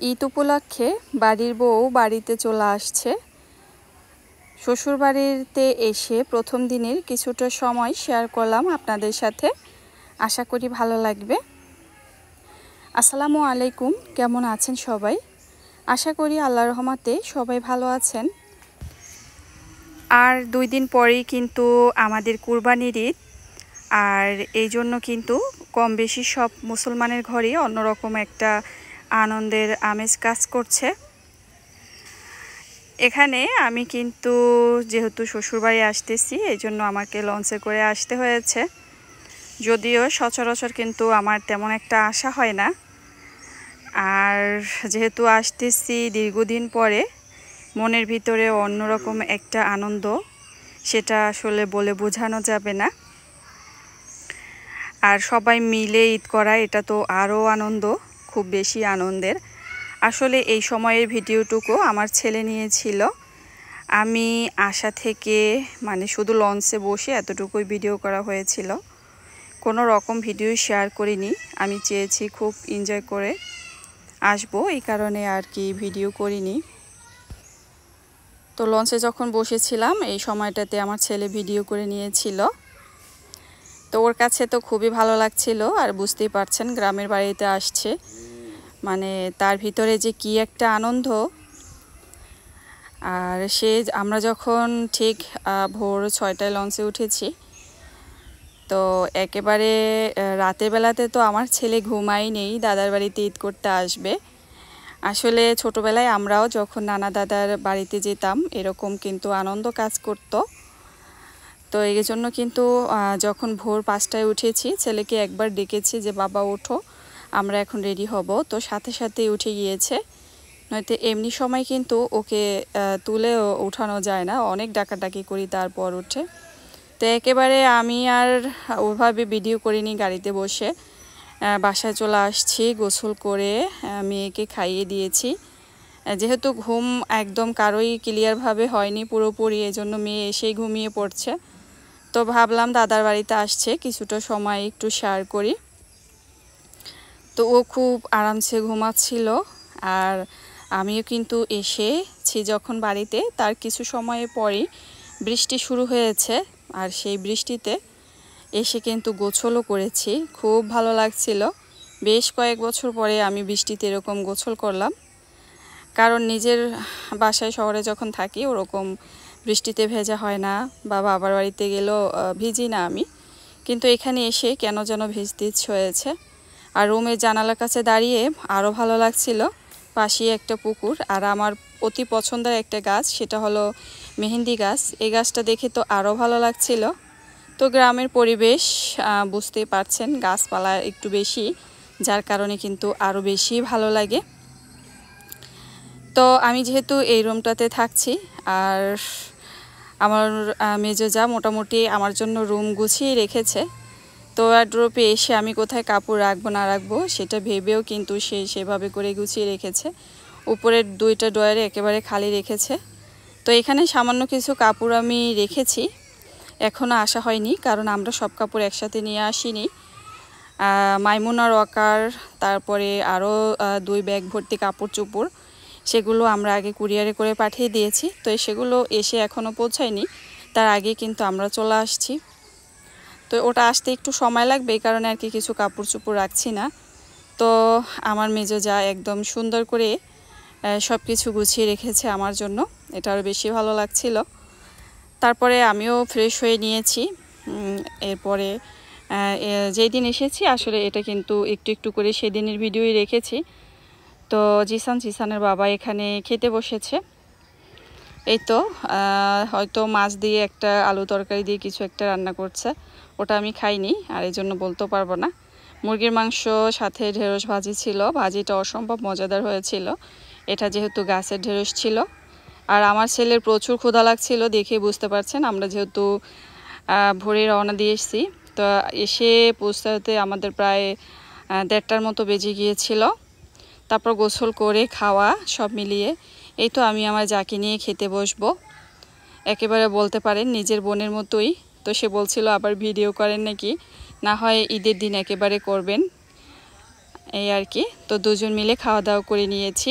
ঈদ উপলক্ষে বাড়ির বউ বাড়িতে চলে আসছে। শ্বশুর বাড়িতে এসে প্রথম দিনের কিছুটা সময় শেয়ার করলাম আপনাদের সাথে। আশা করি ভালো লাগবে। আসসালামু আলাইকুম, কেমন আছেন সবাই? আশা করি আল্লাহর রহমতে সবাই ভালো আছেন। আর 2 দিন পরেই কিন্তু আমাদের কুরবানির ঈদ। আর এই জন্য কিন্তু কম বেশি সব মুসলমানের ঘরে অন্যরকম একটা আনন্দের আমেজ কাজ করছে। এখানে আমি কিন্তু যেহেতু শ্বশুরবাড়ি আসতেছি, এই জন্য আমাকে লঞ্চে করে আসতে হয়েছে। যদিও সচরাচর কিন্তু আমার তেমন একটা আশা হয় না। আর যেহেতু আসতেছি দীর্ঘদিন পরে, মনের ভিতরে অন্যরকম একটা আনন্দ, সেটা আসলে বলে বোঝানো যাবে না। আর সবাই মিলে ঈদ করা, এটা তো আরও আনন্দ, খুব বেশি আনন্দের। আসলে এই সময়ের ভিডিওটুকু আমার ছেলে নিয়েছিল। আমি আসা থেকে শুধু লঞ্চে বসে এতটুকুই ভিডিও করা হয়েছিল, কোনো রকম ভিডিও শেয়ার করিনি। আমি চেয়েছি খুব এনজয় করে আসবো, এই কারণে আর কি ভিডিও করিনি। তো লঞ্চে যখন বসেছিলাম এই সময়টাতে আমার ছেলে ভিডিও করে নিয়েছিল। তো ওর কাছে তো খুবই ভালো লাগছিল। আর বুঝতেই পারছেন গ্রামের বাড়িতে আসছে, তার ভিতরে যে কি একটা আনন্দ। আর আমরা যখন ঠিক ভোর 6টায় লঞ্চে উঠেছি, তো একেবারে রাতের বেলাতে তো আমার ছেলে ঘুমাই নেই, দাদার বাড়িতে ঈদ করতে আসবে। আসলে ছোটোবেলায় আমরাও যখন নানা দাদার বাড়িতে যেতাম এরকম কিন্তু আনন্দ কাজ করতো। তো এই জন্য কিন্তু যখন ভোর 5টায় উঠেছি, ছেলেকে একবার ডেকেছি যে বাবা ওঠো, আমরা এখন রেডি হব। তো সাথে সাথেই উঠে গিয়েছে। নয়তো এমনি সময় কিন্তু ওকে তুলে উঠানো যায় না, অনেক ডাকাডাকি করি তারপর উঠে। তো একেবারে আমি আর ওভাবে ভিডিও করিনি, গাড়িতে বসে বাসায় চলে আসছি। গোসল করে মেয়েকে খাইয়ে দিয়েছি। যেহেতু ঘুম একদম কারোই ক্লিয়ারভাবে হয়নি পুরোপুরি, এজন্য মেয়ে এসেই ঘুমিয়ে পড়ছে। তো ভাবলাম দাদার বাড়িতে আসছে, কিছুটা সময় একটু শেয়ার করি। তো ও খুব আরামসে ঘুমাচ্ছিল। আর আমিও কিন্তু এসেছি যখন বাড়িতে, তার কিছু সময়ের পরই বৃষ্টি শুরু হয়েছে। আর সেই বৃষ্টিতে এসে কিন্তু গোসলও করেছি, খুব ভালো লাগছিল। বেশ কয়েক বছর পরে আমি বৃষ্টিতে এরকম গোসল করলাম। কারণ নিজের বাসায় শহরে যখন থাকি ওরকম বৃষ্টিতে ভেজা হয় না, বা বাবার বাড়িতে গেলেও ভিজি না আমি। কিন্তু এখানে এসে কেন যেন ভিজতে ইচ্ছে হয়েছে। আর রুমের জানালার কাছে দাঁড়িয়ে আরও ভালো লাগছিল। পাশেই একটা পুকুর, আর আমার অতি পছন্দের একটা গাছ, সেটা হলো মেহেন্দি গাছ। এই গাছটা দেখে তো আরও ভালো লাগছিল। তো গ্রামের পরিবেশ বুঝতেই পারছেন, গাছপালা একটু বেশি, যার কারণে কিন্তু আরও বেশি ভালো লাগে। তো আমি যেহেতু এই রুমটাতে থাকছি, আর আমার মেজো যা মোটামুটি আমার জন্য রুম গুছিয়ে রেখেছে। তো ওয়ারড্রপে এসে আমি কোথায় কাপড় রাখবো না রাখবো সেটা ভেবেও কিন্তু সেভাবে করে গুছিয়ে রেখেছে। উপরের 2টা ড্রয়ারে একেবারে খালি রেখেছে। তো এখানে সামান্য কিছু কাপড় আমি রেখেছি, এখনও আসা হয়নি, কারণ আমরা সব কাপড় একসাথে নিয়ে আসিনি। মাইমুনার ওয়াকার, তারপরে আরও 2 ব্যাগ ভর্তি কাপড় চোপড়, সেগুলো আমরা আগে কুরিয়ারে করে পাঠিয়ে দিয়েছি। তো সেগুলো এসে এখনও পৌঁছায়নি, তার আগে কিন্তু আমরা চলে আসছি। তো ওটা আসতে একটু সময় লাগবে, এই কারণে আর কি কিছু কাপড় চোপড় রাখছি না। তো আমার মেজো যা একদম সুন্দর করে সব কিছু গুছিয়ে রেখেছে আমার জন্য, এটা আরও বেশি ভালো লাগছিল। তারপরে আমিও ফ্রেশ হয়ে নিয়েছি। এরপরে যেই দিন এসেছি, আসলে এটা কিন্তু একটু একটু করে সেদিনের ভিডিওই রেখেছি। তো জিসানের বাবা এখানে খেতে বসেছে। এই তো হয়তো মাছ দিয়ে একটা আলু তরকারি দিয়ে কিছু একটা রান্না করছে, ওটা আমি খাইনি, আর এই জন্য বলতে পারবো না। মুরগির মাংস সাথে ঢেঁড়স ভাজি ছিল, ভাজিটা অসম্ভব মজাদার হয়েছিল। এটা যেহেতু গাছের ঢেঁড়স ছিল। আর আমার ছেলের প্রচুর ক্ষুধা লাগছিল, দেখে বুঝতে পারছেন। আমরা যেহেতু ভোরে রওনা দিয়ে এসেছি, তো এসে পৌঁছাতে আমাদের প্রায় 1:30টার মতো বেজে গিয়েছিল। তারপর গোসল করে খাওয়া সব মিলিয়ে এই তো আমি আমার যাকে নিয়ে খেতে বসবো। একেবারে বলতে পারেন নিজের বোনের মতোই। তো সে বলছিল আবার ভিডিও করেন নাকি, না হয় ঈদের দিন একেবারে করবেন। এই আর কি। তো দুজন মিলে খাওয়া দাওয়া করে নিয়েছি।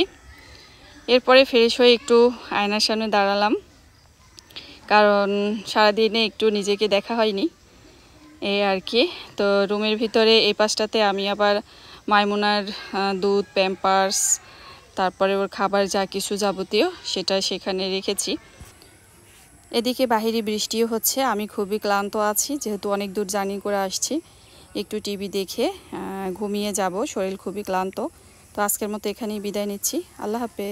এরপরে ফ্রেশ হয়ে একটু আয়নার সামনে দাঁড়ালাম, কারণ সারাদিনে একটু নিজেকে দেখা হয়নি, এই আর কি। তো রুমের ভিতরে এই পাশটাতে আমি আবার মাইমুনার দুধ, প্যাম্পার্স, তারপরে ওর খাবার যা কিছু যাবতীয় সেটা সেখানে রেখেছি। এদিকে বাহিরে বৃষ্টিও হচ্ছে। আমি খুবই ক্লান্ত আছি, যেহেতু অনেক দূর জার্নি করে আসছি। একটু টিভি দেখে ঘুমিয়ে যাব, শরীর খুবই ক্লান্ত। তো আজকের মতো এখানেই বিদায় নিচ্ছি। আল্লাহ হাফেজ।